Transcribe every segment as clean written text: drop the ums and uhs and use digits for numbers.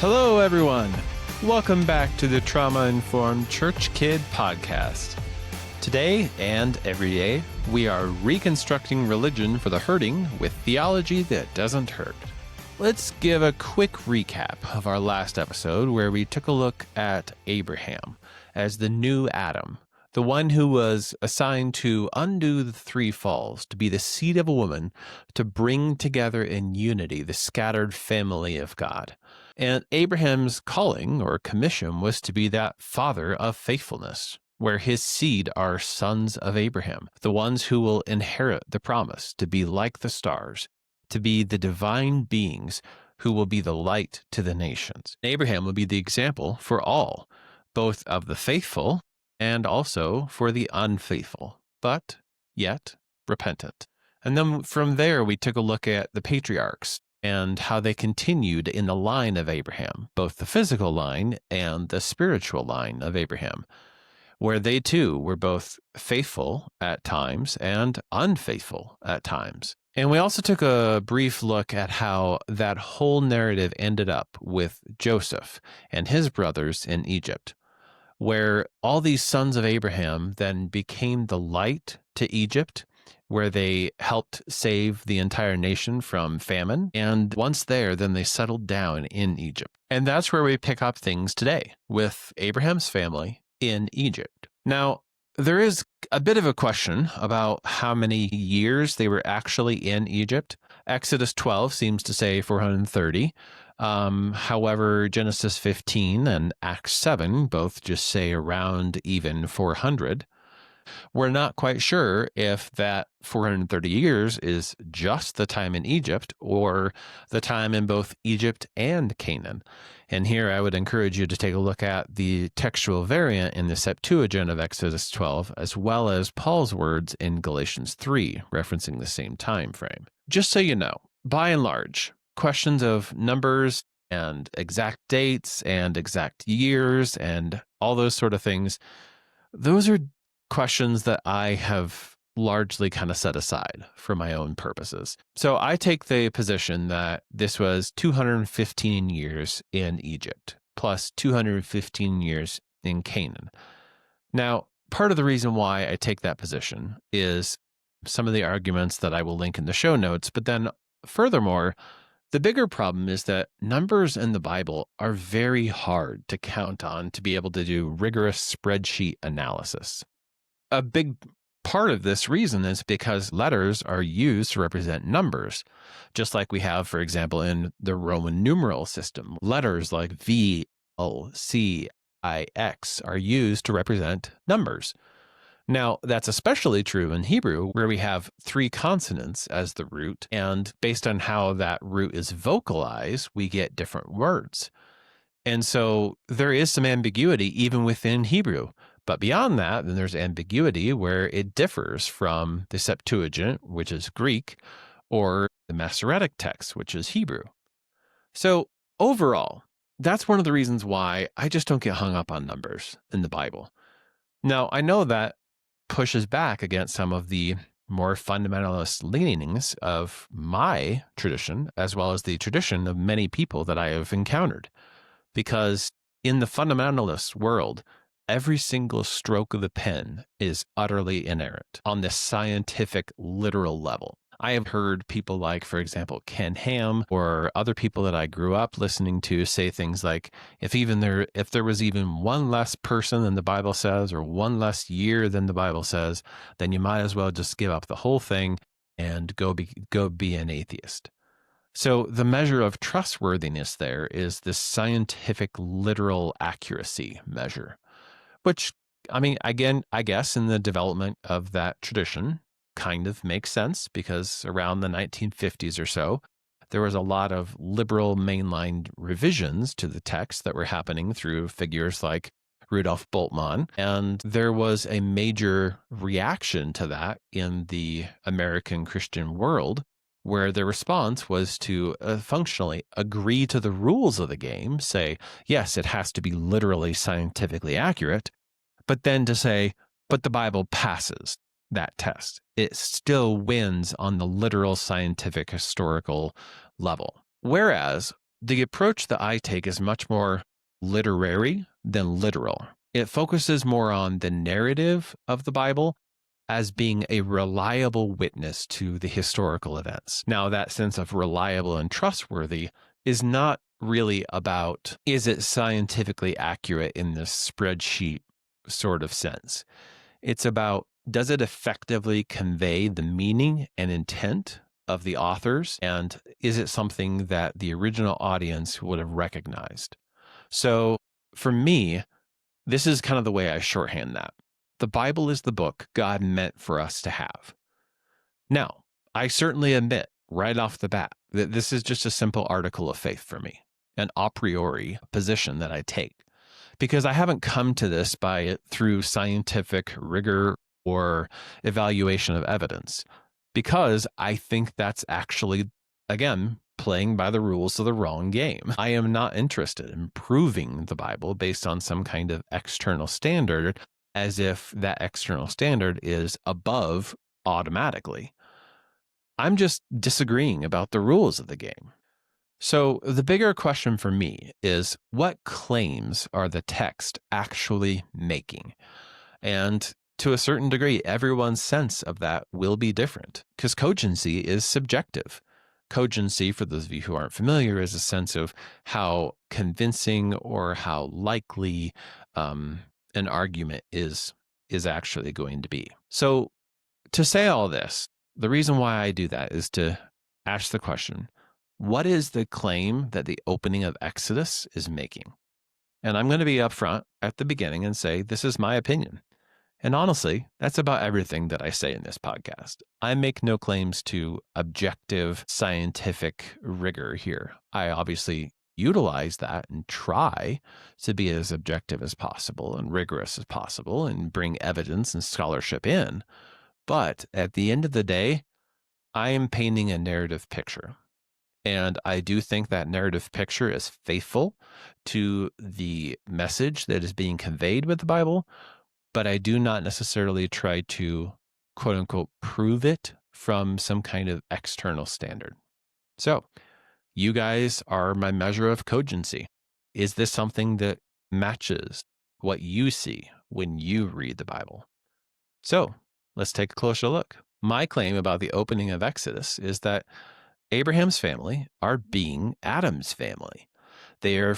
Hello, everyone. Welcome back to the Trauma Informed Church Kid podcast. Today and every day, we are reconstructing religion for the hurting with theology that doesn't hurt. Let's give a quick recap of our last episode where we took a look at Abraham as the new Adam, the one who was assigned to undo the three falls, to be the seed of a woman, to bring together in unity the scattered family of God. And Abraham's calling or commission was to be that father of faithfulness, where his seed are sons of Abraham, the ones who will inherit the promise to be like the stars, to be the divine beings who will be the light to the nations. Abraham will be the example for all, both of the faithful and also for the unfaithful, but yet repentant. And then from there, we took a look at the patriarchs and how they continued in the line of Abraham, both the physical line and the spiritual line of Abraham, where they too were both faithful at times and unfaithful at times. And we also took a brief look at how that whole narrative ended up with Joseph and his brothers in Egypt, where all these sons of Abraham then became the light to Egypt, where they helped save the entire nation from famine. And once there, then they settled down in Egypt. And that's where we pick up things today with Abraham's family in Egypt. Now, there is a bit of a question about how many years they were actually in Egypt. Exodus 12 seems to say 430. However, Genesis 15 and Acts 7 both just say around even 400. We're not quite sure if that 430 years is just the time in Egypt or the time in both Egypt and Canaan. And here I would encourage you to take a look at the textual variant in the Septuagint of Exodus 12, as well as Paul's words in Galatians 3, referencing the same time frame. Just so you know, by and large, questions of numbers and exact dates and exact years and all those sort of things, those are questions that I have largely kind of set aside for my own purposes. So I take the position that this was 215 years in Egypt plus 215 years in Canaan. Now, part of the reason why I take that position is some of the arguments that I will link in the show notes, but then furthermore, the bigger problem is that numbers in the Bible are very hard to count on to be able to do rigorous spreadsheet analysis. A big part of this reason is because letters are used to represent numbers, just like we have, for example, in the Roman numeral system. Letters like V, L, C, I, X are used to represent numbers. Now, that's especially true in Hebrew, where we have three consonants as the root, and based on how that root is vocalized, we get different words. And so there is some ambiguity even within Hebrew. But beyond that, then there's ambiguity where it differs from the Septuagint, which is Greek, or the Masoretic text, which is Hebrew. So overall, that's one of the reasons why I just don't get hung up on numbers in the Bible. Now, I know that pushes back against some of the more fundamentalist leanings of my tradition, as well as the tradition of many people that I have encountered. Because in the fundamentalist world, every single stroke of the pen is utterly inerrant on this scientific, literal level. I have heard people like, for example, Ken Ham or other people that I grew up listening to say things like, if there was even one less person than the Bible says or one less year than the Bible says, then you might as well just give up the whole thing and go be an atheist. So the measure of trustworthiness there is this scientific, literal accuracy measure. Which, I mean, again, I guess in the development of that tradition kind of makes sense because around the 1950s or so, there was a lot of liberal mainline revisions to the text that were happening through figures like Rudolf Bultmann. And there was a major reaction to that in the American Christian world, where the response was to functionally agree to the rules of the game, say, yes, it has to be literally scientifically accurate, but then to say, but the Bible passes that test. It still wins on the literal scientific historical level. Whereas the approach that I take is much more literary than literal. It focuses more on the narrative of the Bible as being a reliable witness to the historical events. Now, that sense of reliable and trustworthy is not really about, is it scientifically accurate in this spreadsheet sort of sense? It's about, does it effectively convey the meaning and intent of the authors? And is it something that the original audience would have recognized? So for me, this is kind of the way I shorthand that. The Bible is the book God meant for us to have. Now, I certainly admit right off the bat that this is just a simple article of faith for me, an a priori position that I take, because I haven't come to this through scientific rigor or evaluation of evidence, because I think that's actually, again, playing by the rules of the wrong game. I am not interested in proving the Bible based on some kind of external standard, as if that external standard is above automatically. I'm just disagreeing about the rules of the game. So the bigger question for me is, what claims are the text actually making? And to a certain degree, everyone's sense of that will be different, because cogency is subjective. Cogency, for those of you who aren't familiar, is a sense of how convincing or how likely an argument is actually going to be. So to say all this, the reason why I do that is to ask the question, what is the claim that the opening of Exodus is making? And I'm going to be upfront at the beginning and say, this is my opinion. And honestly, that's about everything that I say in this podcast. I make no claims to objective scientific rigor here. I obviously utilize that and try to be as objective as possible and rigorous as possible and bring evidence and scholarship in. But at the end of the day, I am painting a narrative picture. And I do think that narrative picture is faithful to the message that is being conveyed with the Bible, but I do not necessarily try to, quote unquote, prove it from some kind of external standard. So you guys are my measure of cogency. Is this something that matches what you see when you read the Bible? So let's take a closer look. My claim about the opening of Exodus is that Abraham's family are being Adam's family. They are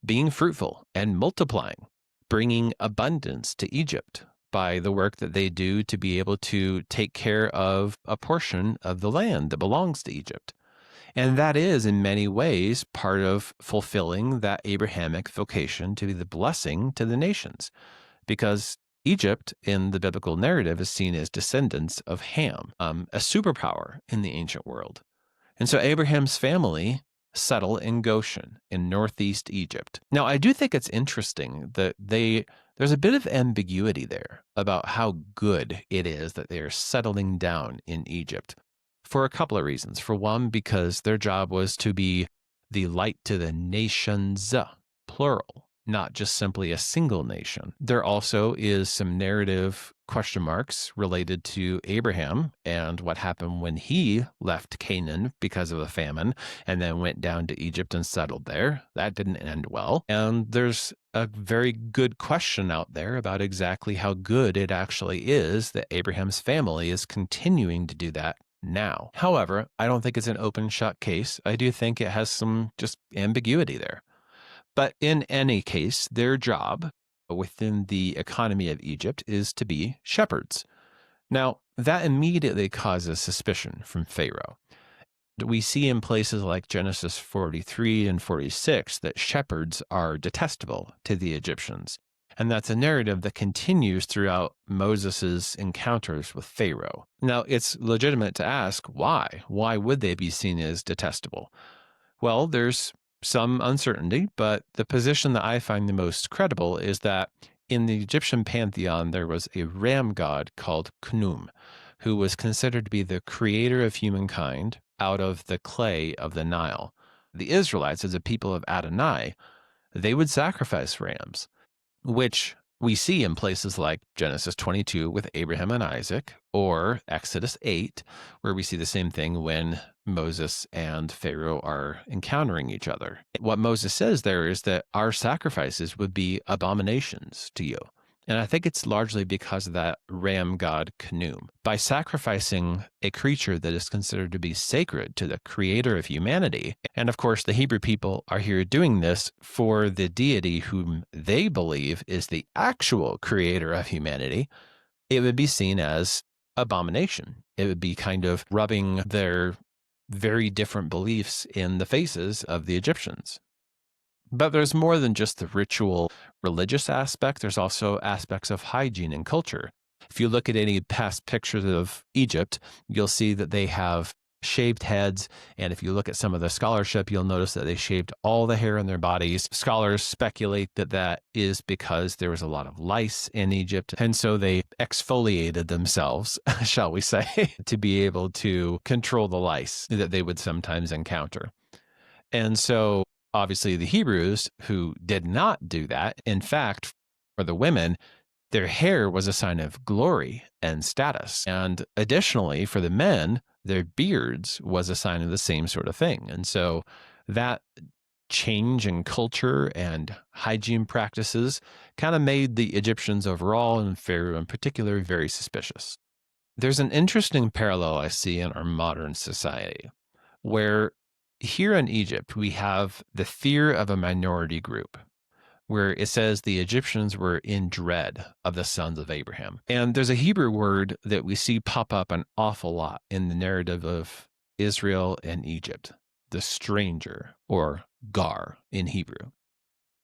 being fruitful and multiplying, bringing abundance to Egypt by the work that they do to be able to take care of a portion of the land that belongs to Egypt. And that is, in many ways, part of fulfilling that Abrahamic vocation to be the blessing to the nations, because Egypt in the biblical narrative is seen as descendants of Ham, a superpower in the ancient world. And so Abraham's family settle in Goshen in northeast Egypt. Now, I do think it's interesting that there's a bit of ambiguity there about how good it is that they are settling down in Egypt for a couple of reasons. For one, because their job was to be the light to the nations, plural, not just simply a single nation. There also is some narrative question marks related to Abraham and what happened when he left Canaan because of the famine and then went down to Egypt and settled there. That didn't end well. And there's a very good question out there about exactly how good it actually is that Abraham's family is continuing to do that now. However, I don't think it's an open shut case. I do think it has some just ambiguity there. But in any case, their job within the economy of Egypt is to be shepherds. Now, that immediately causes suspicion from Pharaoh. We see in places like Genesis 43 and 46 that shepherds are detestable to the Egyptians. And that's a narrative that continues throughout Moses' encounters with Pharaoh. Now, it's legitimate to ask why. Why would they be seen as detestable? Well, there's some uncertainty, but the position that I find the most credible is that in the Egyptian pantheon, there was a ram god called Khnum, who was considered to be the creator of humankind out of the clay of the Nile. The Israelites, as a people of Adonai, they would sacrifice rams, which we see in places like Genesis 22 with Abraham and Isaac, or Exodus 8, where we see the same thing when Moses and Pharaoh are encountering each other. What Moses says there is that our sacrifices would be abominations to you. And I think it's largely because of that ram god Khnum. By sacrificing a creature that is considered to be sacred to the creator of humanity, and of course the Hebrew people are here doing this for the deity whom they believe is the actual creator of humanity, it would be seen as abomination. It would be kind of rubbing their very different beliefs in the faces of the Egyptians. But there's more than just the ritual religious aspect. There's also aspects of hygiene and culture. If you look at any past pictures of Egypt, you'll see that they have shaved heads. And if you look at some of the scholarship, you'll notice that they shaved all the hair on their bodies. Scholars speculate that that is because there was a lot of lice in Egypt. And so they exfoliated themselves, shall we say, to be able to control the lice that they would sometimes encounter. And so obviously, the Hebrews, who did not do that, in fact, for the women, their hair was a sign of glory and status. And additionally, for the men, their beards was a sign of the same sort of thing. And so that change in culture and hygiene practices kind of made the Egyptians overall, and Pharaoh in particular, very suspicious. There's an interesting parallel I see in our modern society where here in Egypt, we have the fear of a minority group, where it says the Egyptians were in dread of the sons of Abraham. And there's a Hebrew word that we see pop up an awful lot in the narrative of Israel and Egypt, the stranger, or gar in Hebrew.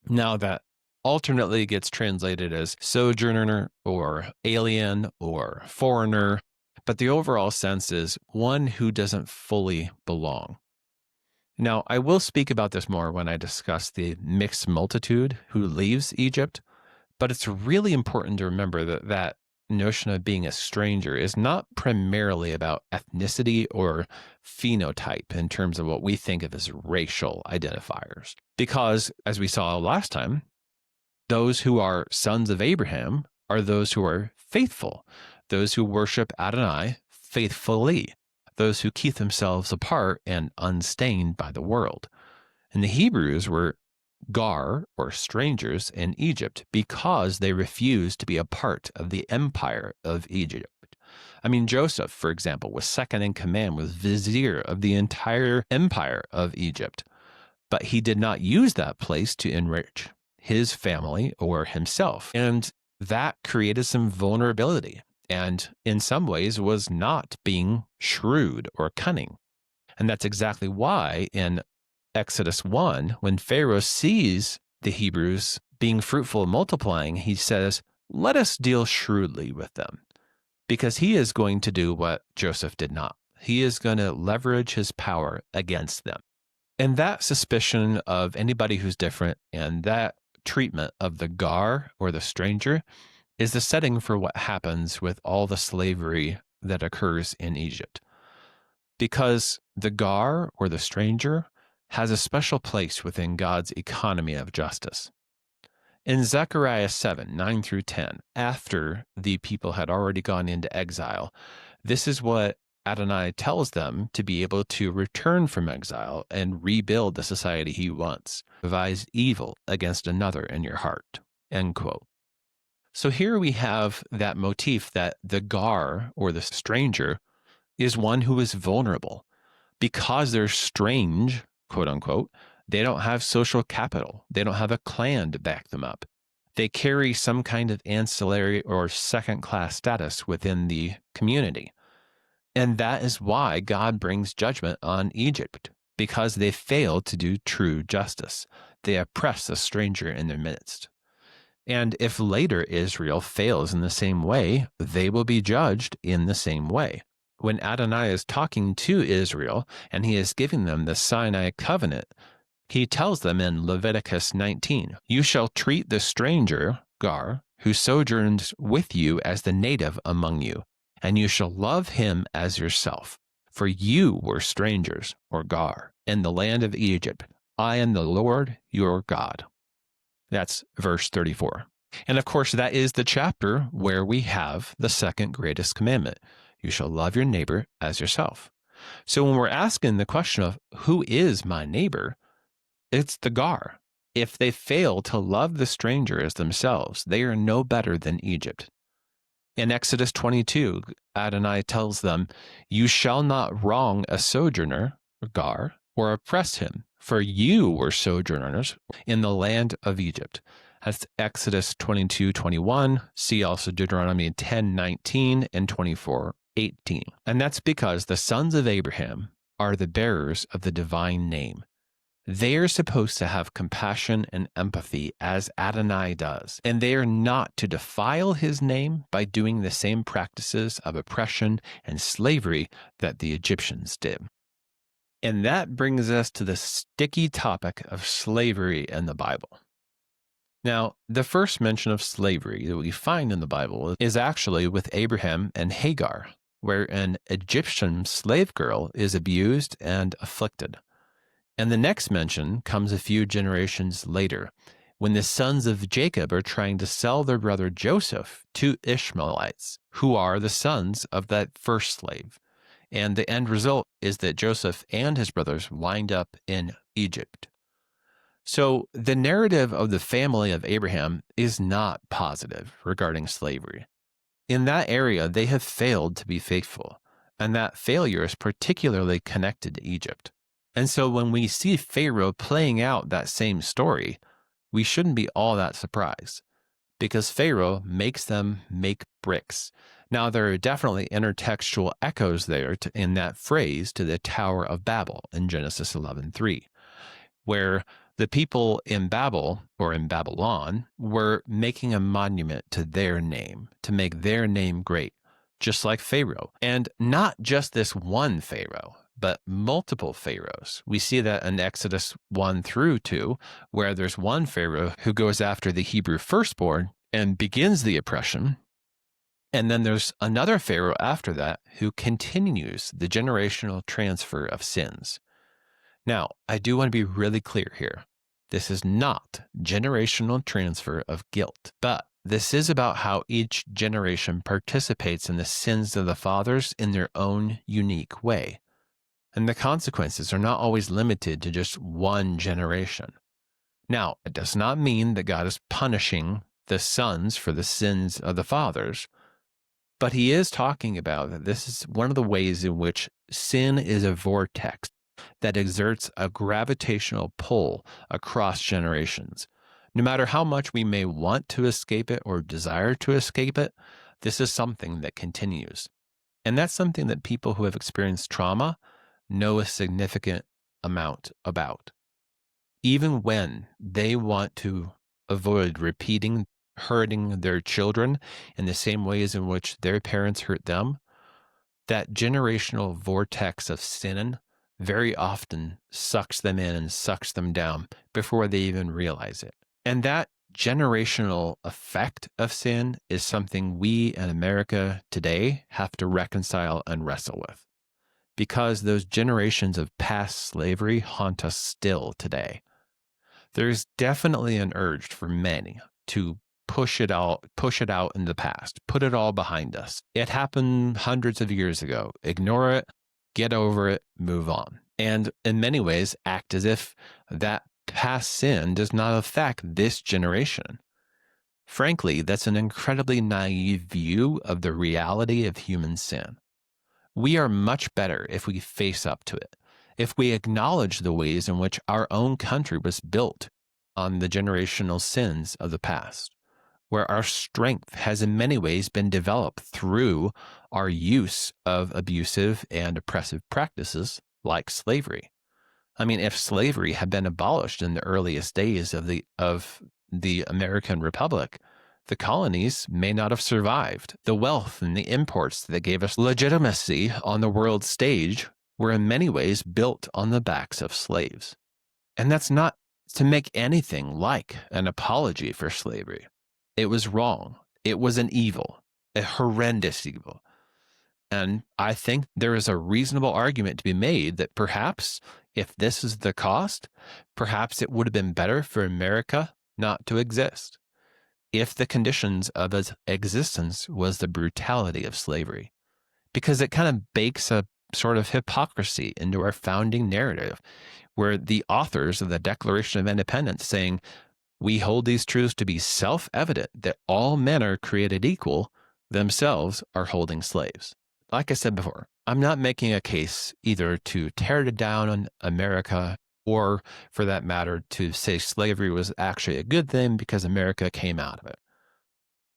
Now that alternately gets translated as sojourner or alien or foreigner, but the overall sense is one who doesn't fully belong. Now, I will speak about this more when I discuss the mixed multitude who leaves Egypt, but it's really important to remember that that notion of being a stranger is not primarily about ethnicity or phenotype in terms of what we think of as racial identifiers. Because, as we saw last time, those who are sons of Abraham are those who are faithful, those who worship Adonai faithfully, those who keep themselves apart and unstained by the world. And the Hebrews were gar, or strangers, in Egypt because they refused to be a part of the empire of Egypt. I mean, Joseph, for example, was second in command, was vizier of the entire empire of Egypt, but he did not use that place to enrich his family or himself. And that created some vulnerability, and in some ways was not being shrewd or cunning. And that's exactly why in Exodus 1, when Pharaoh sees the Hebrews being fruitful and multiplying, he says, "Let us deal shrewdly with them," because he is going to do what Joseph did not. He is going to leverage his power against them. And that suspicion of anybody who's different and that treatment of the gar, or the stranger, is the setting for what happens with all the slavery that occurs in Egypt. Because the gar, or the stranger, has a special place within God's economy of justice. In Zechariah 7, 9 through 10, after the people had already gone into exile, this is what Adonai tells them to be able to return from exile and rebuild the society he wants. Devise evil against another in your heart. End quote. So here we have that motif that the gar, or the stranger, is one who is vulnerable. Because they're strange, quote unquote, they don't have social capital. They don't have a clan to back them up. They carry some kind of ancillary or second-class status within the community. And that is why God brings judgment on Egypt, because they fail to do true justice. They oppress a stranger in their midst. And if later Israel fails in the same way, they will be judged in the same way. When Adonai is talking to Israel and he is giving them the Sinai covenant, he tells them in Leviticus 19, "You shall treat the stranger, gar, who sojourns with you as the native among you, and you shall love him as yourself. For you were strangers, or gar, in the land of Egypt. I am the Lord your God." That's verse 34. And of course, that is the chapter where we have the second greatest commandment. You shall love your neighbor as yourself. So when we're asking the question of who is my neighbor, it's the Gar. If they fail to love the stranger as themselves, they are no better than Egypt. In Exodus 22, Adonai tells them, "You shall not wrong a sojourner, Gar, or oppress him, for you were sojourners in the land of Egypt." That's Exodus 22:21. See also Deuteronomy 10:19 and 24:18. And that's because the sons of Abraham are the bearers of the divine name. They are supposed to have compassion and empathy as Adonai does, and they are not to defile his name by doing the same practices of oppression and slavery that the Egyptians did. And that brings us to the sticky topic of slavery in the Bible. Now, the first mention of slavery that we find in the Bible is actually with Abraham and Hagar, where an Egyptian slave girl is abused and afflicted. And the next mention comes a few generations later, when the sons of Jacob are trying to sell their brother Joseph to Ishmaelites, who are the sons of that first slave. And the end result is that Joseph and his brothers wind up in Egypt. So the narrative of the family of Abraham is not positive regarding slavery. In that area, they have failed to be faithful, and that failure is particularly connected to Egypt. And so when we see Pharaoh playing out that same story, we shouldn't be all that surprised, because Pharaoh makes them make bricks. Now, there are definitely intertextual echoes there in that phrase to the Tower of Babel in Genesis 11:3, where the people in Babel, or in Babylon, were making a monument to their name, to make their name great, just like Pharaoh. And not just this one Pharaoh, but multiple pharaohs. We see that in Exodus 1-2, where there's one Pharaoh who goes after the Hebrew firstborn and begins the oppression. And then there's another Pharaoh after that who continues the generational transfer of sins. Now, I do want to be really clear here. This is not generational transfer of guilt, but this is about how each generation participates in the sins of the fathers in their own unique way. And the consequences are not always limited to just one generation. Now, it does not mean that God is punishing the sons for the sins of the fathers, but he is talking about that this is one of the ways in which sin is a vortex that exerts a gravitational pull across generations. No matter how much we may want to escape it or desire to escape it, this is something that continues. And that's something that people who have experienced trauma know a significant amount about. Even when they want to avoid repeating hurting their children in the same ways in which their parents hurt them, that generational vortex of sin very often sucks them in and sucks them down before they even realize it. And that generational effect of sin is something we in America today have to reconcile and wrestle with, because those generations of past slavery haunt us still today. There's definitely an urge for many to push it out in the past, put it all behind us. It happened hundreds of years ago. Ignore it, get over it, move on. And in many ways, act as if that past sin does not affect this generation. Frankly, that's an incredibly naive view of the reality of human sin. We are much better if we face up to it, if we acknowledge the ways in which our own country was built on the generational sins of the past, where our strength has in many ways been developed through our use of abusive and oppressive practices like slavery. I mean, if slavery had been abolished in the earliest days of the American Republic, the colonies may not have survived. The wealth and the imports that gave us legitimacy on the world stage were in many ways built on the backs of slaves. And that's not to make anything like an apology for slavery. It was wrong. It was an evil, a horrendous evil. And I think there is a reasonable argument to be made that perhaps if this is the cost, perhaps it would have been better for America not to exist, if the conditions of its existence was the brutality of slavery, because it kind of bakes a sort of hypocrisy into our founding narrative, where the authors of the Declaration of Independence saying, we hold these truths to be self-evident that all men are created equal, themselves are holding slaves. Like I said before, I'm not making a case either to tear down on America or, for that matter, to say slavery was actually a good thing because America came out of it.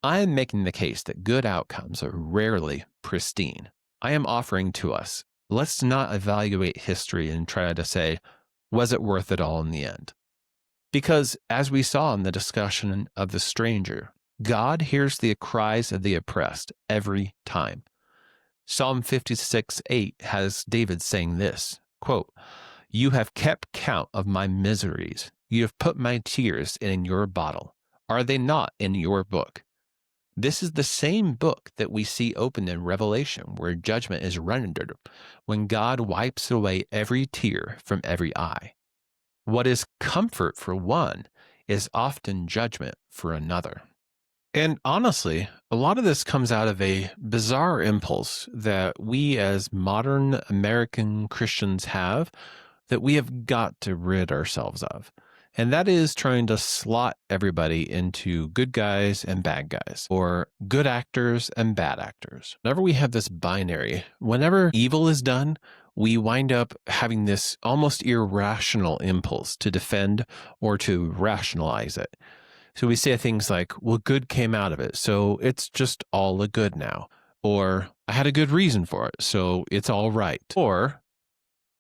I am making the case that good outcomes are rarely pristine. I am offering to us, let's not evaluate history and try to say, was it worth it all in the end? Because as we saw in the discussion of the stranger, God hears the cries of the oppressed every time. Psalm 56:8 has David saying this, quote, "You have kept count of my miseries. You have put my tears in your bottle. Are they not in your book?" This is the same book that we see opened in Revelation, where judgment is rendered when God wipes away every tear from every eye. What is comfort for one is often judgment for another. And honestly, a lot of this comes out of a bizarre impulse that we as modern American Christians have that we have got to rid ourselves of. And that is trying to slot everybody into good guys and bad guys, or good actors and bad actors. Whenever we have this binary, whenever evil is done, we wind up having this almost irrational impulse to defend or to rationalize it. So we say things like, well, good came out of it, so it's just all a good now. Or, I had a good reason for it, so it's all right. Or,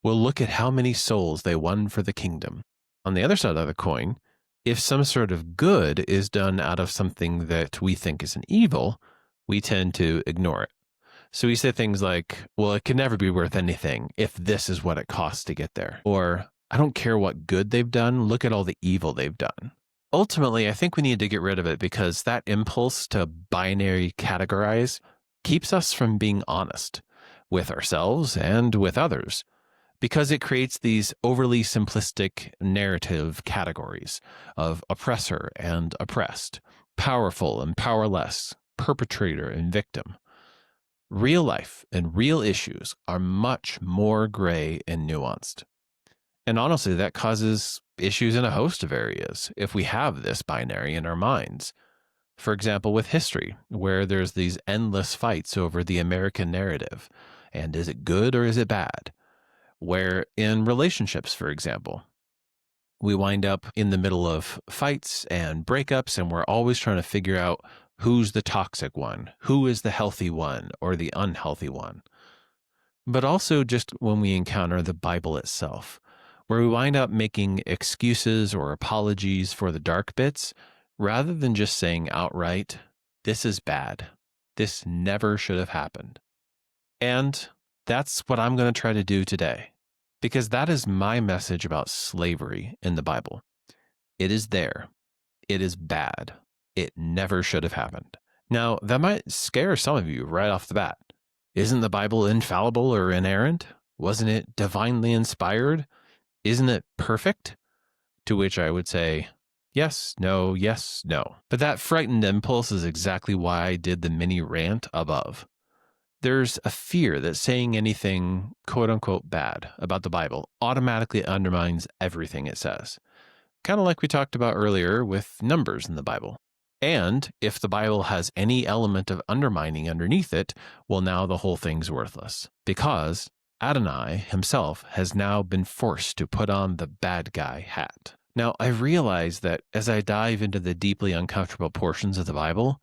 well, look at how many souls they won for the kingdom. On the other side of the coin, if some sort of good is done out of something that we think is an evil, we tend to ignore it. So we say things like, well, it can never be worth anything if this is what it costs to get there. Or, I don't care what good they've done, look at all the evil they've done. Ultimately, I think we need to get rid of it because that impulse to binary categorize keeps us from being honest with ourselves and with others, because it creates these overly simplistic narrative categories of oppressor and oppressed, powerful and powerless, perpetrator and victim. Real life and real issues are much more gray and nuanced. And honestly, that causes issues in a host of areas if we have this binary in our minds. For example, with history, where there's these endless fights over the American narrative. And is it good or is it bad? Where in relationships, for example, we wind up in the middle of fights and breakups, and we're always trying to figure out who's the toxic one, who is the healthy one or the unhealthy one. But also just when we encounter the Bible itself, where we wind up making excuses or apologies for the dark bits, rather than just saying outright, this is bad. This never should have happened. And that's what I'm going to try to do today, because that is my message about slavery in the Bible. It is there. It is bad. It never should have happened. Now, that might scare some of you right off the bat. Isn't the Bible infallible or inerrant? Wasn't it divinely inspired? Isn't it perfect? To which I would say, yes, no, yes, no. But that frightened impulse is exactly why I did the mini rant above. There's a fear that saying anything quote unquote bad about the Bible automatically undermines everything it says. Kind of like we talked about earlier with numbers in the Bible. And if the Bible has any element of undermining underneath it, well, now the whole thing's worthless. Because Adonai himself has now been forced to put on the bad guy hat. Now, I realize that as I dive into the deeply uncomfortable portions of the Bible,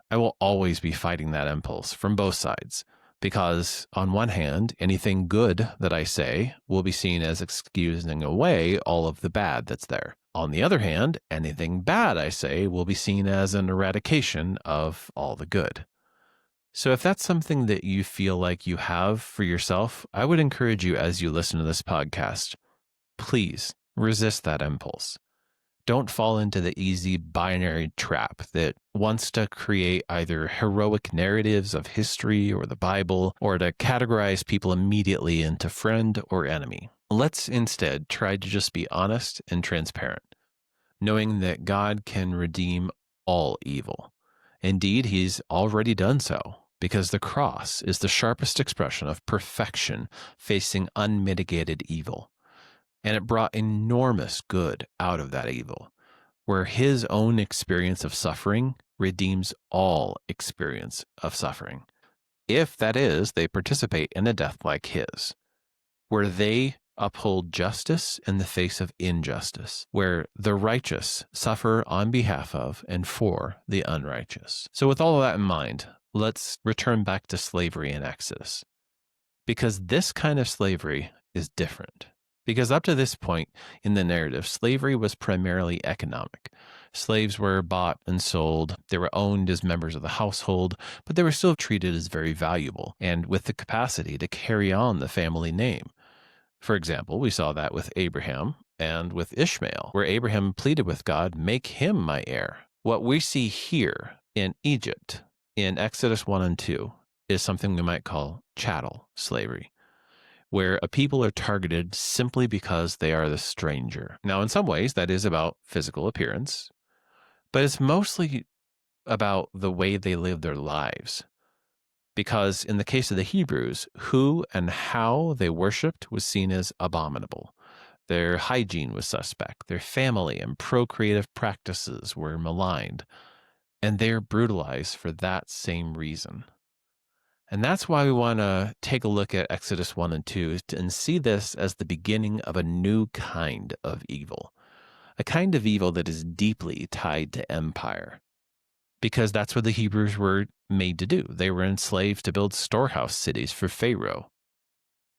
I will always be fighting that impulse from both sides. Because on one hand, anything good that I say will be seen as excusing away all of the bad that's there. On the other hand, anything bad I say will be seen as an eradication of all the good. So if that's something that you feel like you have for yourself, I would encourage you as you listen to this podcast, please resist that impulse. Don't fall into the easy binary trap that wants to create either heroic narratives of history or the Bible, or to categorize people immediately into friend or enemy. Let's instead try to just be honest and transparent, knowing that God can redeem all evil. Indeed, he's already done so. because the cross is the sharpest expression of perfection facing unmitigated evil. And it brought enormous good out of that evil, where his own experience of suffering redeems all experience of suffering. If, that is, they participate in a death like his, where they uphold justice in the face of injustice, where the righteous suffer on behalf of and for the unrighteous. So with all of that in mind, let's return back to slavery in Exodus, because this kind of slavery is different. Because up to this point in the narrative, slavery was primarily economic. Slaves were bought and sold. They were owned as members of the household, but they were still treated as very valuable and with the capacity to carry on the family name. For example, we saw that with Abraham and with Ishmael, where Abraham pleaded with God, make him my heir. What we see here in Egypt, in Exodus 1 and 2, is something we might call chattel slavery, where a people are targeted simply because they are the stranger. Now, in some ways, that is about physical appearance, but it's mostly about the way they live their lives. Because in the case of the Hebrews, who and how they worshipped was seen as abominable. Their hygiene was suspect. Their family and procreative practices were maligned. And they're brutalized for that same reason. And that's why we want to take a look at Exodus 1 and 2 and see this as the beginning of a new kind of evil. A kind of evil that is deeply tied to empire. Because that's what the Hebrews were made to do. They were enslaved to build storehouse cities for Pharaoh.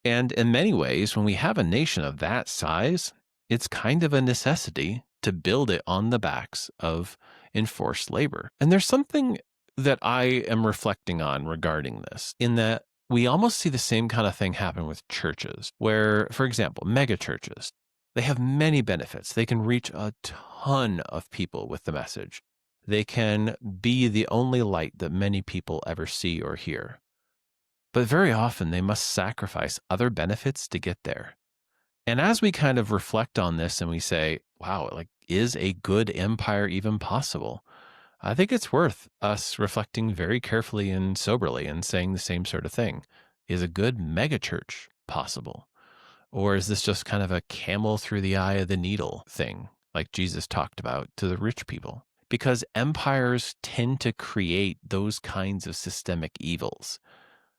And in many ways, when we have a nation of that size, it's kind of a necessity to build it on the backs of enforced labor. And there's something that I am reflecting on regarding this, in that we almost see the same kind of thing happen with churches, where, for example, mega churches, they have many benefits. They can reach a ton of people with the message. They can be the only light that many people ever see or hear. But very often they must sacrifice other benefits to get there. And as we kind of reflect on this and we say, wow, is a good empire even possible? I think it's worth us reflecting very carefully and soberly and saying the same sort of thing. Is a good megachurch possible? Or is this just kind of a camel through the eye of the needle thing, like Jesus talked about to the rich people? Because empires tend to create those kinds of systemic evils.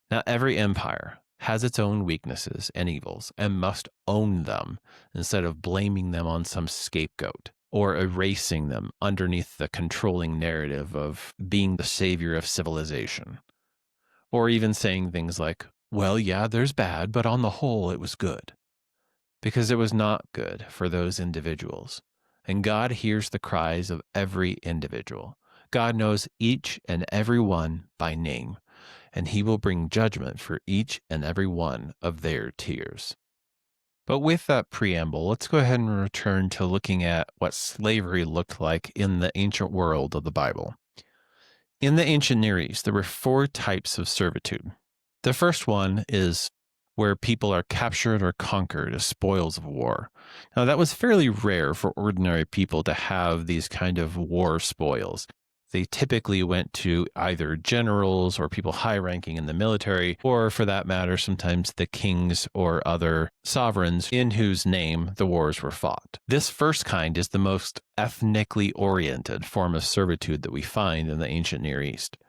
Now, every empire has its own weaknesses and evils and must own them instead of blaming them on some scapegoat or erasing them underneath the controlling narrative of being the savior of civilization. Or even saying things like, well, yeah, there's bad, but on the whole, it was good. Because it was not good for those individuals. And God hears the cries of every individual. God knows each and every one by name, and he will bring judgment for each and every one of their tears. But with that preamble, let's go ahead and return to looking at what slavery looked like in the ancient world of the Bible. In the ancient Near East, there were 4 types of servitude. The first one is where people are captured or conquered as spoils of war. Now, that was fairly rare for ordinary people to have these kind of war spoils. They typically went to either generals or people high-ranking in the military, or for that matter, sometimes the kings or other sovereigns in whose name the wars were fought. This first kind is the most ethnically oriented form of servitude that we find in the ancient Near East.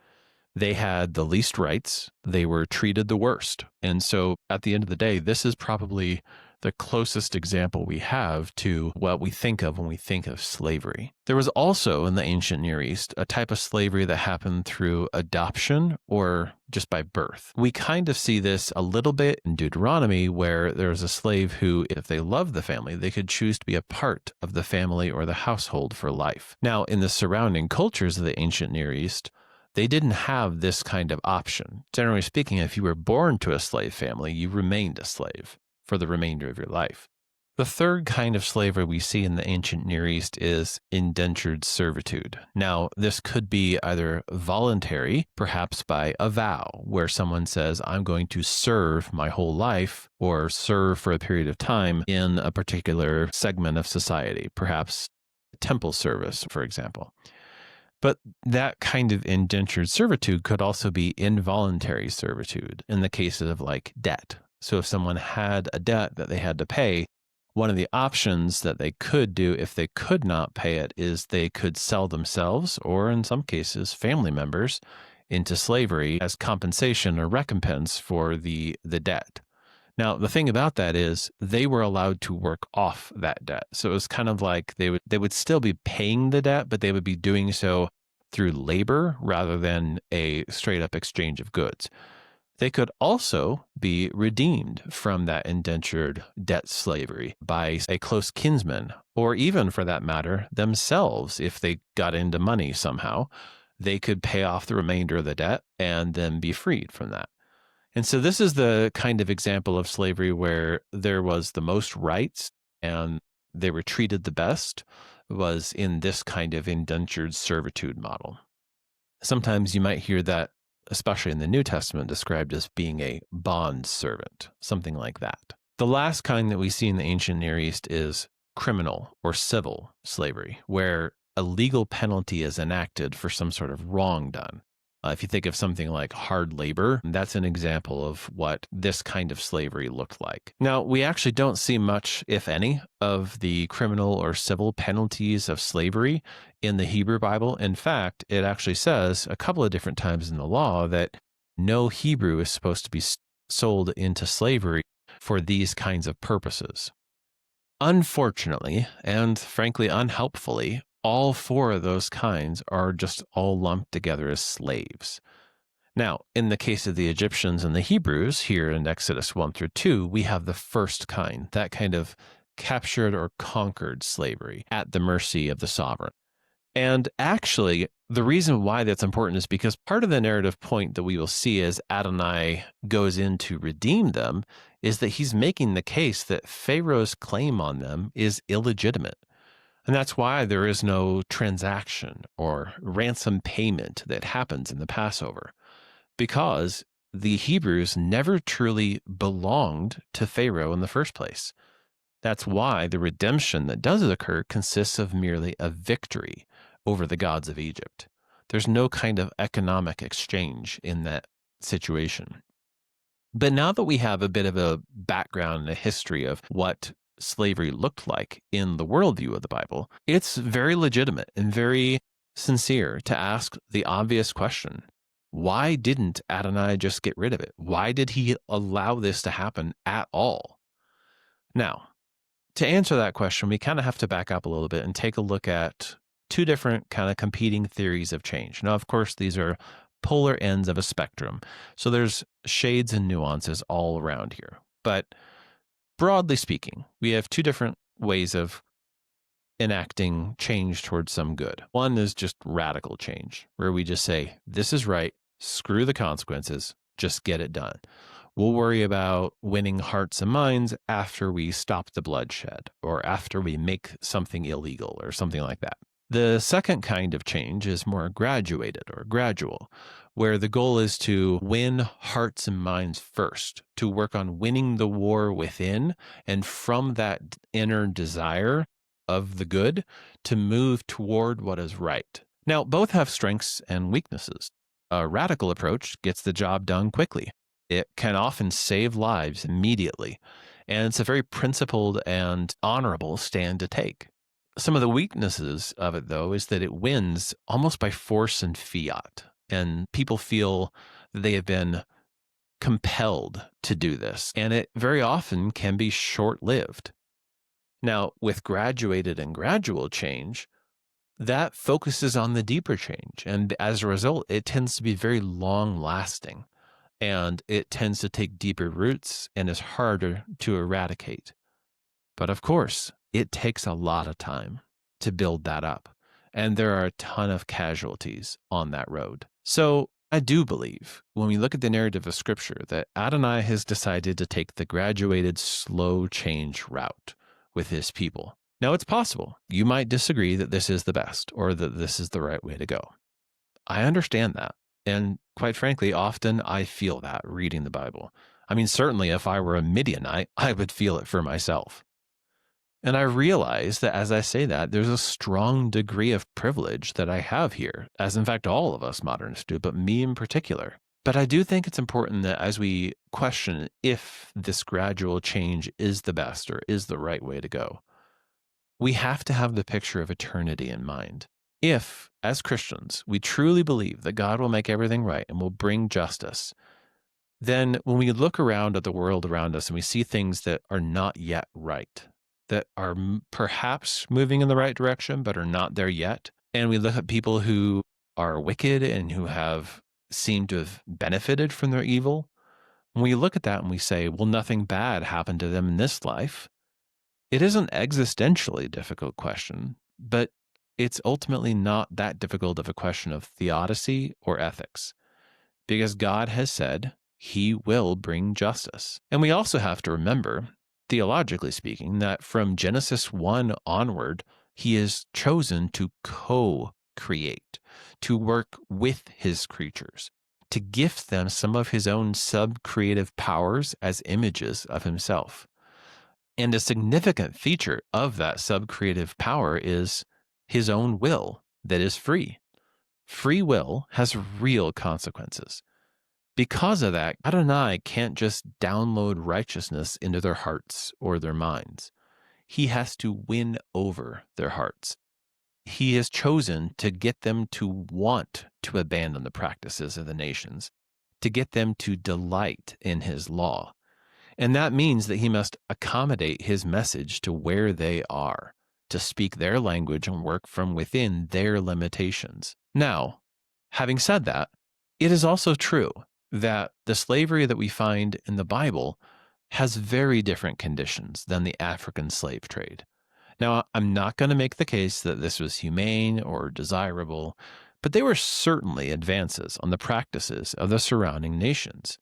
They had the least rights. They were treated the worst. And so at the end of the day, this is probably the closest example we have to what we think of when we think of slavery. There was also in the ancient Near East a type of slavery that happened through adoption or just by birth. We kind of see this a little bit in Deuteronomy, where there was a slave who, if they loved the family, they could choose to be a part of the family or the household for life. Now, in the surrounding cultures of the ancient Near East, they didn't have this kind of option. Generally speaking, if you were born to a slave family, you remained a slave for the remainder of your life. The third kind of slavery we see in the ancient Near East is indentured servitude. Now, this could be either voluntary, perhaps by a vow, where someone says, I'm going to serve my whole life or serve for a period of time in a particular segment of society, perhaps temple service, for example. But that kind of indentured servitude could also be involuntary servitude in the cases of like debt. So if someone had a debt that they had to pay, one of the options that they could do if they could not pay it is they could sell themselves, or in some cases, family members, into slavery as compensation or recompense for the debt. Now, the thing about that is they were allowed to work off that debt. So it was kind of like they would still be paying the debt, but they would be doing so through labor rather than a straight up exchange of goods. They could also be redeemed from that indentured debt slavery by a close kinsman, or even for that matter, themselves. If they got into money somehow, they could pay off the remainder of the debt and then be freed from that. And so this is the kind of example of slavery where there was the most rights and they were treated the best, was in this kind of indentured servitude model. Sometimes you might hear that, especially in the New Testament, described as being a bond servant, something like that. The last kind that we see in the ancient Near East is criminal or civil slavery, where a legal penalty is enacted for some sort of wrong done. If you think of something like hard labor, that's an example of what this kind of slavery looked like. Now, we actually don't see much, if any, of the criminal or civil penalties of slavery in the Hebrew Bible. In fact, it actually says a couple of different times in the law that no Hebrew is supposed to be sold into slavery for these kinds of purposes. Unfortunately, and frankly unhelpfully, all four of those kinds are just all lumped together as slaves. Now, in the case of the Egyptians and the Hebrews, here in Exodus 1 through 2, we have the first kind, that kind of captured or conquered slavery at the mercy of the sovereign. And actually, the reason why that's important is because part of the narrative point that we will see as Adonai goes in to redeem them is that he's making the case that Pharaoh's claim on them is illegitimate. And that's why there is no transaction or ransom payment that happens in the Passover, because the Hebrews never truly belonged to Pharaoh in the first place. That's why the redemption that does occur consists of merely a victory over the gods of Egypt. There's no kind of economic exchange in that situation. But now that we have a bit of a background and a history of what slavery looked like in the worldview of the Bible, it's very legitimate and very sincere to ask the obvious question. Why didn't Adonai just get rid of it? Why did he allow this to happen at all? Now, to answer that question, we kind of have to back up a little bit and take a look at two different kind of competing theories of change. Now, of course, these are polar ends of a spectrum, so there's shades and nuances all around here. But broadly speaking, we have two different ways of enacting change towards some good. One is just radical change, where we just say, this is right, screw the consequences, just get it done. We'll worry about winning hearts and minds after we stop the bloodshed or after we make something illegal or something like that. The second kind of change is more graduated or gradual, where the goal is to win hearts and minds first, to work on winning the war within, and from that inner desire of the good, to move toward what is right. Now, both have strengths and weaknesses. A radical approach gets the job done quickly. It can often save lives immediately, and it's a very principled and honorable stand to take. Some of the weaknesses of it, though, is that it wins almost by force and fiat, and people feel that they have been compelled to do this, and it very often can be short-lived. Now, with graduated and gradual change, that focuses on the deeper change, and as a result, it tends to be very long-lasting. And it tends to take deeper roots and is harder to eradicate. But of course, it takes a lot of time to build that up. And there are a ton of casualties on that road. So I do believe, when we look at the narrative of Scripture, that Adonai has decided to take the graduated, slow change route with his people. Now, it's possible you might disagree that this is the best or that this is the right way to go. I understand that. And quite frankly, often I feel that reading the Bible. I mean, certainly if I were a Midianite, I would feel it for myself. And I realize that as I say that, there's a strong degree of privilege that I have here, as in fact all of us modernists do, but me in particular. But I do think it's important that as we question if this gradual change is the best or is the right way to go, we have to have the picture of eternity in mind. If, as Christians, we truly believe that God will make everything right and will bring justice, then when we look around at the world around us and we see things that are not yet right, that are perhaps moving in the right direction but are not there yet, and we look at people who are wicked and who have seemed to have benefited from their evil, when we look at that and we say, well, nothing bad happened to them in this life, it is an existentially difficult question, but it's ultimately not that difficult of a question of theodicy or ethics, because God has said he will bring justice. And we also have to remember, theologically speaking, that from Genesis 1 onward, he is chosen to co-create, to work with his creatures, to gift them some of his own sub-creative powers as images of himself. And a significant feature of that sub-creative power is his own will that is free. Free will has real consequences. Because of that, Adonai can't just download righteousness into their hearts or their minds. He has to win over their hearts. He has chosen to get them to want to abandon the practices of the nations, to get them to delight in his law. And that means that he must accommodate his message to where they are, to speak their language and work from within their limitations. Now, having said that, it is also true that the slavery that we find in the Bible has very different conditions than the African slave trade. Now, I'm not going to make the case that this was humane or desirable, but they were certainly advances on the practices of the surrounding nations.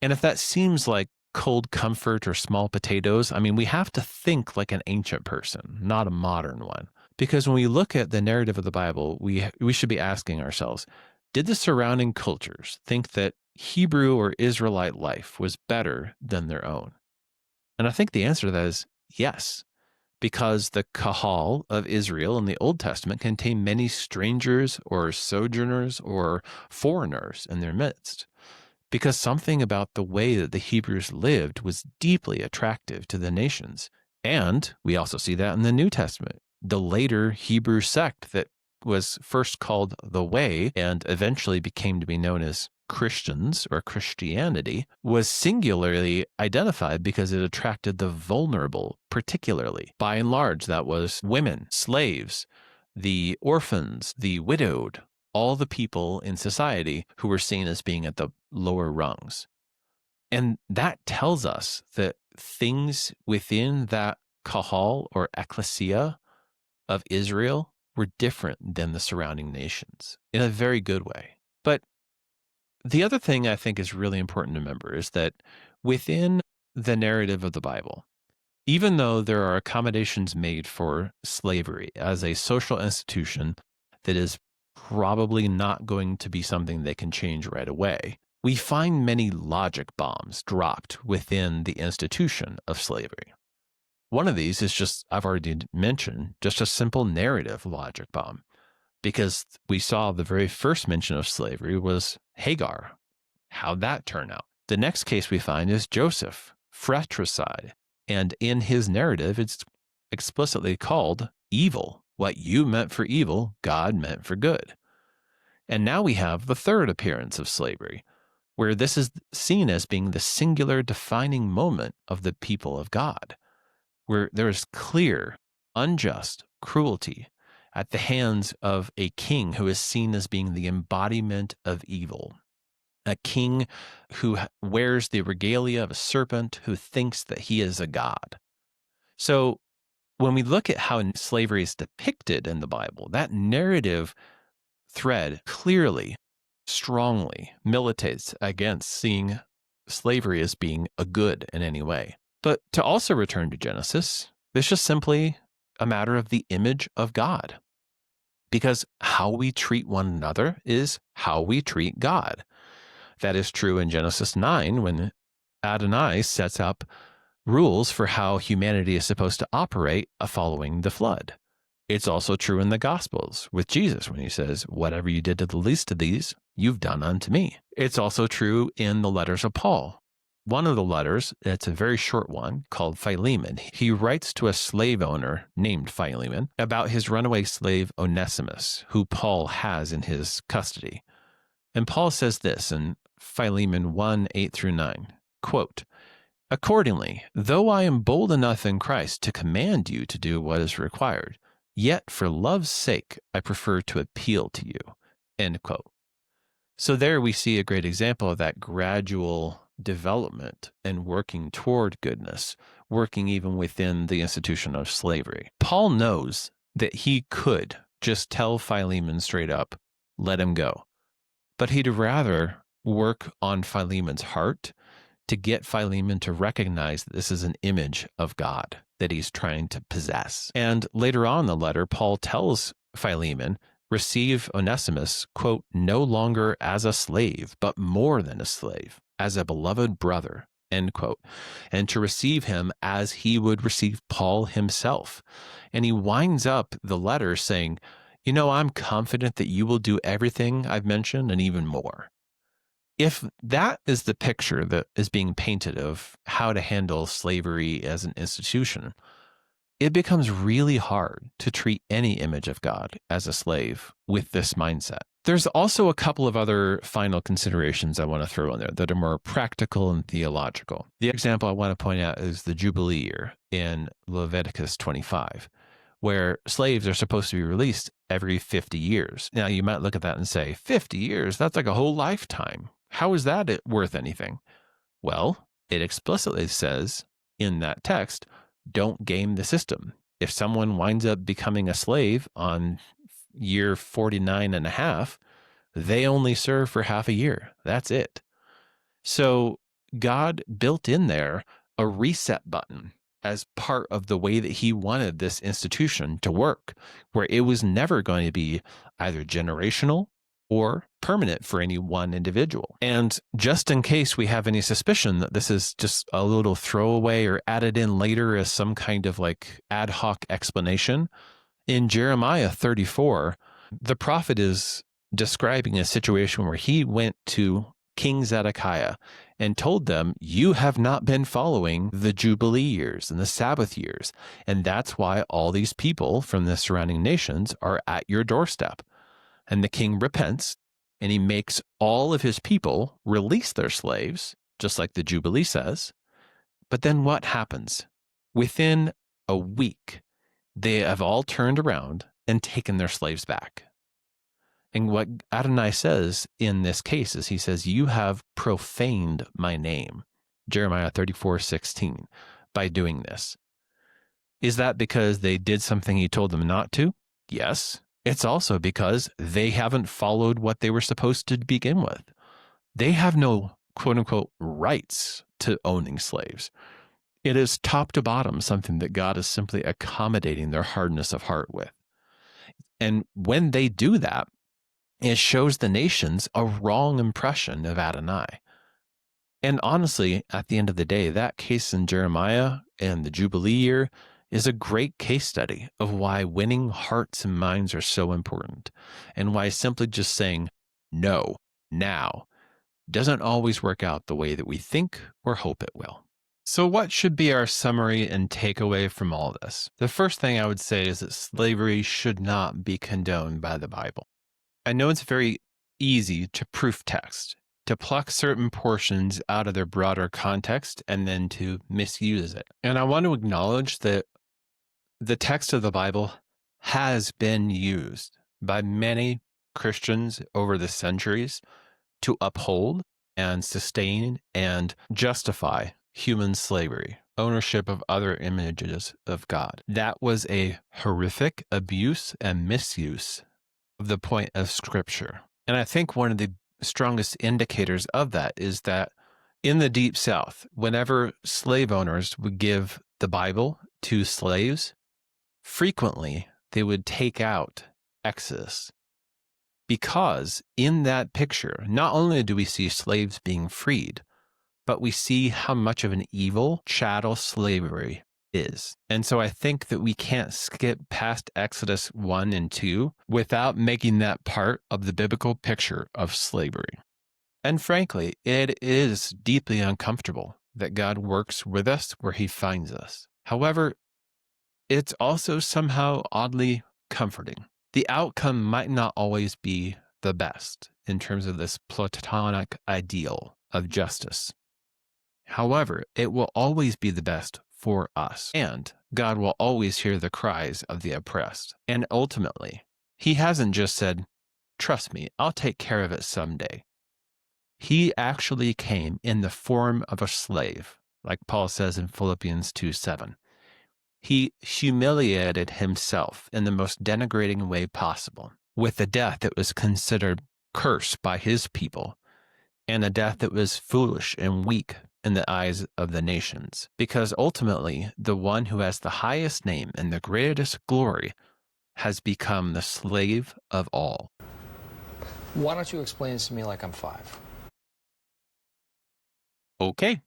And if that seems like cold comfort or small potatoes, I mean, we have to think like an ancient person, not a modern one. Because when we look at the narrative of the Bible, we should be asking ourselves, did the surrounding cultures think that Hebrew or Israelite life was better than their own? And I think the answer to that is yes, because the Kahal of Israel in the Old Testament contained many strangers or sojourners or foreigners in their midst, because something about the way that the Hebrews lived was deeply attractive to the nations. And we also see that in the New Testament. The later Hebrew sect that was first called the Way and eventually became to be known as Christians or Christianity was singularly identified because it attracted the vulnerable, particularly. By and large, that was women, slaves, the orphans, the widowed, all the people in society who were seen as being at the lower rungs. And that tells us that things within that kahal or ecclesia of Israel were different than the surrounding nations in a very good way. But the other thing I think is really important to remember is that within the narrative of the Bible, even though there are accommodations made for slavery as a social institution that is probably not going to be something they can change right away, we find many logic bombs dropped within the institution of slavery. One of these is just, I've already mentioned, just a simple narrative logic bomb, because we saw the very first mention of slavery was Hagar. How'd that turn out? The next case we find is Joseph, fratricide. And in his narrative, it's explicitly called evil. What you meant for evil, God meant for good. And now we have the third appearance of slavery, where this is seen as being the singular defining moment of the people of God, where there is clear, unjust cruelty at the hands of a king who is seen as being the embodiment of evil. A king who wears the regalia of a serpent, who thinks that he is a god. So when we look at how slavery is depicted in the Bible, that narrative thread clearly, strongly militates against seeing slavery as being a good in any way. But to also return to Genesis, it's just simply a matter of the image of God. Because how we treat one another is how we treat God. That is true in Genesis 9 when Adonai sets up rules for how humanity is supposed to operate following the flood. It's also true in the Gospels with Jesus when he says, whatever you did to the least of these, you've done unto me. It's also true in the letters of Paul. One of the letters, it's a very short one called Philemon. He writes to a slave owner named Philemon about his runaway slave Onesimus, who Paul has in his custody. And Paul says this in Philemon 1:8-9, quote, accordingly, though I am bold enough in Christ to command you to do what is required, yet for love's sake, I prefer to appeal to you, end quote. So there we see a great example of that gradual development and working toward goodness, working even within the institution of slavery. Paul knows that he could just tell Philemon straight up, let him go. But he'd rather work on Philemon's heart to get Philemon to recognize that this is an image of God that he's trying to possess. And later on in the letter, Paul tells Philemon, receive Onesimus, quote, no longer as a slave, but more than a slave, as a beloved brother, end quote, and to receive him as he would receive Paul himself. And he winds up the letter saying, you know, I'm confident that you will do everything I've mentioned and even more. If that is the picture that is being painted of how to handle slavery as an institution, it becomes really hard to treat any image of God as a slave with this mindset. There's also a couple of other final considerations I want to throw in there that are more practical and theological. The example I want to point out is the Jubilee year in Leviticus 25, where slaves are supposed to be released every 50 years. Now, you might look at that and say, 50 years? That's like a whole lifetime. How is that worth anything? Well, it explicitly says in that text, don't game the system. If someone winds up becoming a slave on year 49 and a half, they only serve for half a year. That's it. So God built in there a reset button as part of the way that he wanted this institution to work, where it was never going to be either generational or permanent for any one individual. And just in case we have any suspicion that this is just a little throwaway or added in later as some kind of like ad hoc explanation, in Jeremiah 34, the prophet is describing a situation where he went to King Zedekiah and told them, you have not been following the Jubilee years and the Sabbath years. And that's why all these people from the surrounding nations are at your doorstep. And the king repents, and he makes all of his people release their slaves, just like the Jubilee says. But then what happens? Within a week, they have all turned around and taken their slaves back. And what Adonai says in this case is he says, you have profaned my name, Jeremiah 34:16, by doing this. Is that because they did something he told them not to? Yes. It's also because they haven't followed what they were supposed to begin with. They have no quote unquote rights to owning slaves. It is top to bottom something that God is simply accommodating their hardness of heart with. And when they do that, it shows the nations a wrong impression of Adonai. And honestly, at the end of the day, that case in Jeremiah and the Jubilee year is a great case study of why winning hearts and minds are so important, and why simply just saying no now doesn't always work out the way that we think or hope it will. So what should be our summary and takeaway from all this? The first thing I would say is that slavery should not be condoned by the Bible. I know it's very easy to proof text, to pluck certain portions out of their broader context and then to misuse it. And I want to acknowledge that the text of the Bible has been used by many Christians over the centuries to uphold and sustain and justify human slavery, ownership of other images of God. That was a horrific abuse and misuse of the point of Scripture. And I think one of the strongest indicators of that is that in the Deep South, whenever slave owners would give the Bible to slaves, frequently they would take out Exodus. Because in that picture, not only do we see slaves being freed, but we see how much of an evil chattel slavery is. And so I think that we can't skip past Exodus 1 and 2 without making that part of the biblical picture of slavery. And frankly, it is deeply uncomfortable that God works with us where he finds us. However, it's also somehow oddly comforting. The outcome might not always be the best in terms of this Platonic ideal of justice. However, it will always be the best for us, and God will always hear the cries of the oppressed. And ultimately, he hasn't just said, "Trust me, I'll take care of it someday." He actually came in the form of a slave, like Paul says in Philippians 2:7. He humiliated himself in the most denigrating way possible, with a death that was considered cursed by his people, and a death that was foolish and weak in the eyes of the nations, because ultimately the one who has the highest name and the greatest glory has become the slave of all. Why don't you explain this to me like I'm 5? Okay,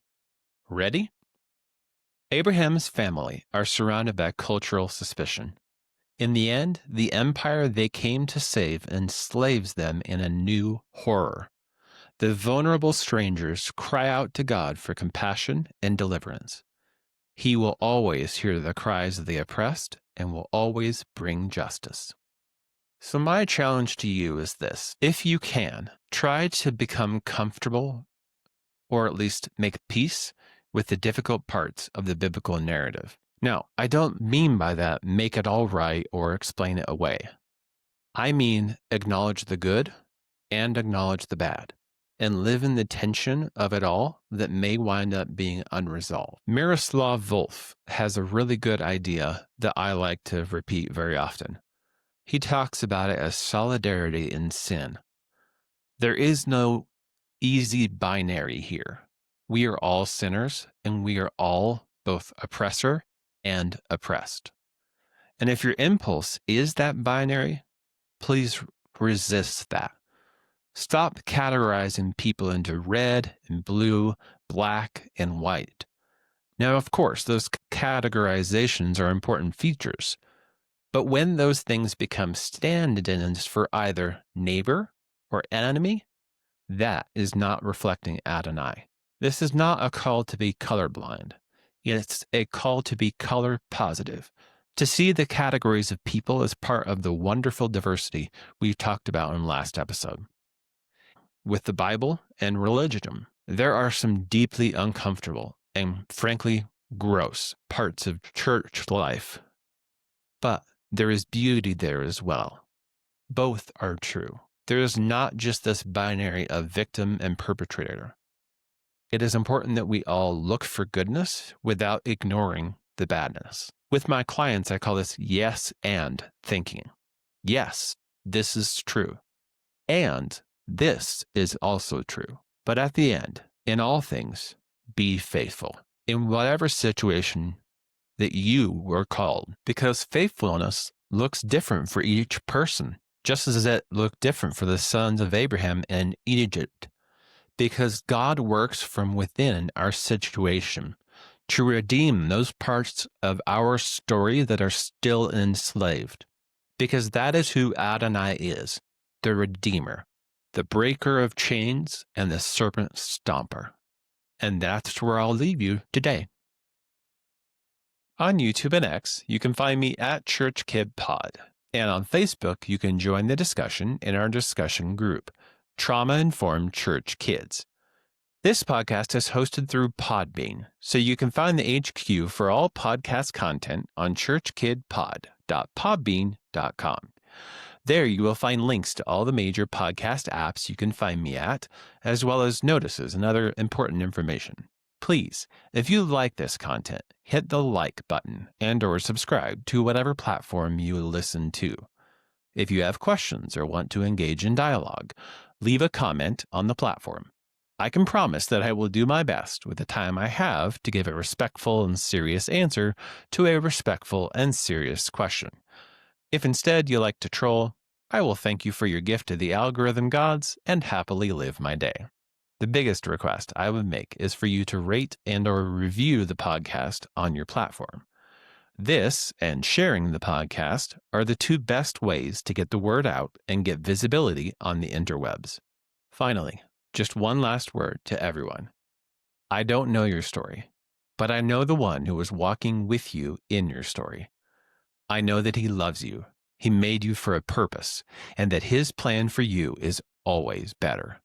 ready? Abraham's family are surrounded by cultural suspicion. In the end, the empire they came to save enslaves them in a new horror. The vulnerable strangers cry out to God for compassion and deliverance. He will always hear the cries of the oppressed and will always bring justice. So my challenge to you is this. If you can, try to become comfortable or at least make peace with the difficult parts of the biblical narrative. Now, I don't mean by that make it all right or explain it away. I mean acknowledge the good and acknowledge the bad, and live in the tension of it all that may wind up being unresolved. Miroslav Volf has a really good idea that I like to repeat very often. He talks about it as solidarity in sin. There is no easy binary here. We are all sinners, and we are all both oppressor and oppressed. And if your impulse is that binary, please resist that. Stop categorizing people into red and blue, black and white. Now, of course, those categorizations are important features, but when those things become stand-ins for either neighbor or enemy, that is not reflecting Adonai. This is not a call to be colorblind. It's a call to be color positive, to see the categories of people as part of the wonderful diversity we talked about in last episode. With the Bible and religion, there are some deeply uncomfortable and frankly gross parts of church life. But there is beauty there as well. Both are true. There is not just this binary of victim and perpetrator. It is important that we all look for goodness without ignoring the badness. With my clients, I call this yes and thinking. Yes, this is true. And this is also true. But at the end, in all things, be faithful in whatever situation that you were called, because faithfulness looks different for each person, just as it looked different for the sons of Abraham in Egypt, because God works from within our situation to redeem those parts of our story that are still enslaved, because that is who Adonai is, the Redeemer, the breaker of chains and the serpent stomper. And that's where I'll leave you today. On YouTube and X, you can find me at Church Kid Pod. And on Facebook, you can join the discussion in our discussion group, Trauma Informed Church Kids. This podcast is hosted through Podbean, so you can find the HQ for all podcast content on churchkidpod.podbean.com. There you will find links to all the major podcast apps you can find me at, as well as notices and other important information. Please, if you like this content, hit the like button and/or subscribe to whatever platform you listen to. If you have questions or want to engage in dialogue, leave a comment on the platform. I can promise that I will do my best with the time I have to give a respectful and serious answer to a respectful and serious question. If instead you like to troll, I will thank you for your gift to the algorithm gods and happily live my day. The biggest request I would make is for you to rate and or review the podcast on your platform. This and sharing the podcast are the two best ways to get the word out and get visibility on the interwebs. Finally, just one last word to everyone. I don't know your story, but I know the one who was walking with you in your story. I know that he loves you. He made you for a purpose, and that his plan for you is always better.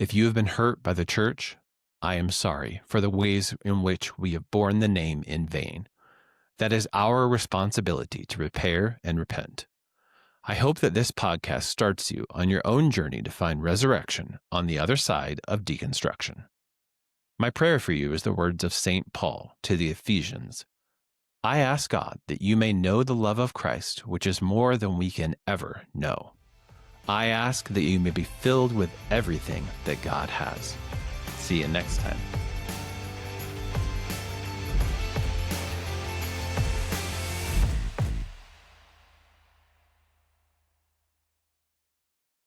If you have been hurt by the church, I am sorry for the ways in which we have borne the name in vain. That is our responsibility to repair and repent. I hope that this podcast starts you on your own journey to find resurrection on the other side of deconstruction. My prayer for you is the words of St. Paul to the Ephesians. I ask God that you may know the love of Christ, which is more than we can ever know. I ask that you may be filled with everything that God has. See you next time.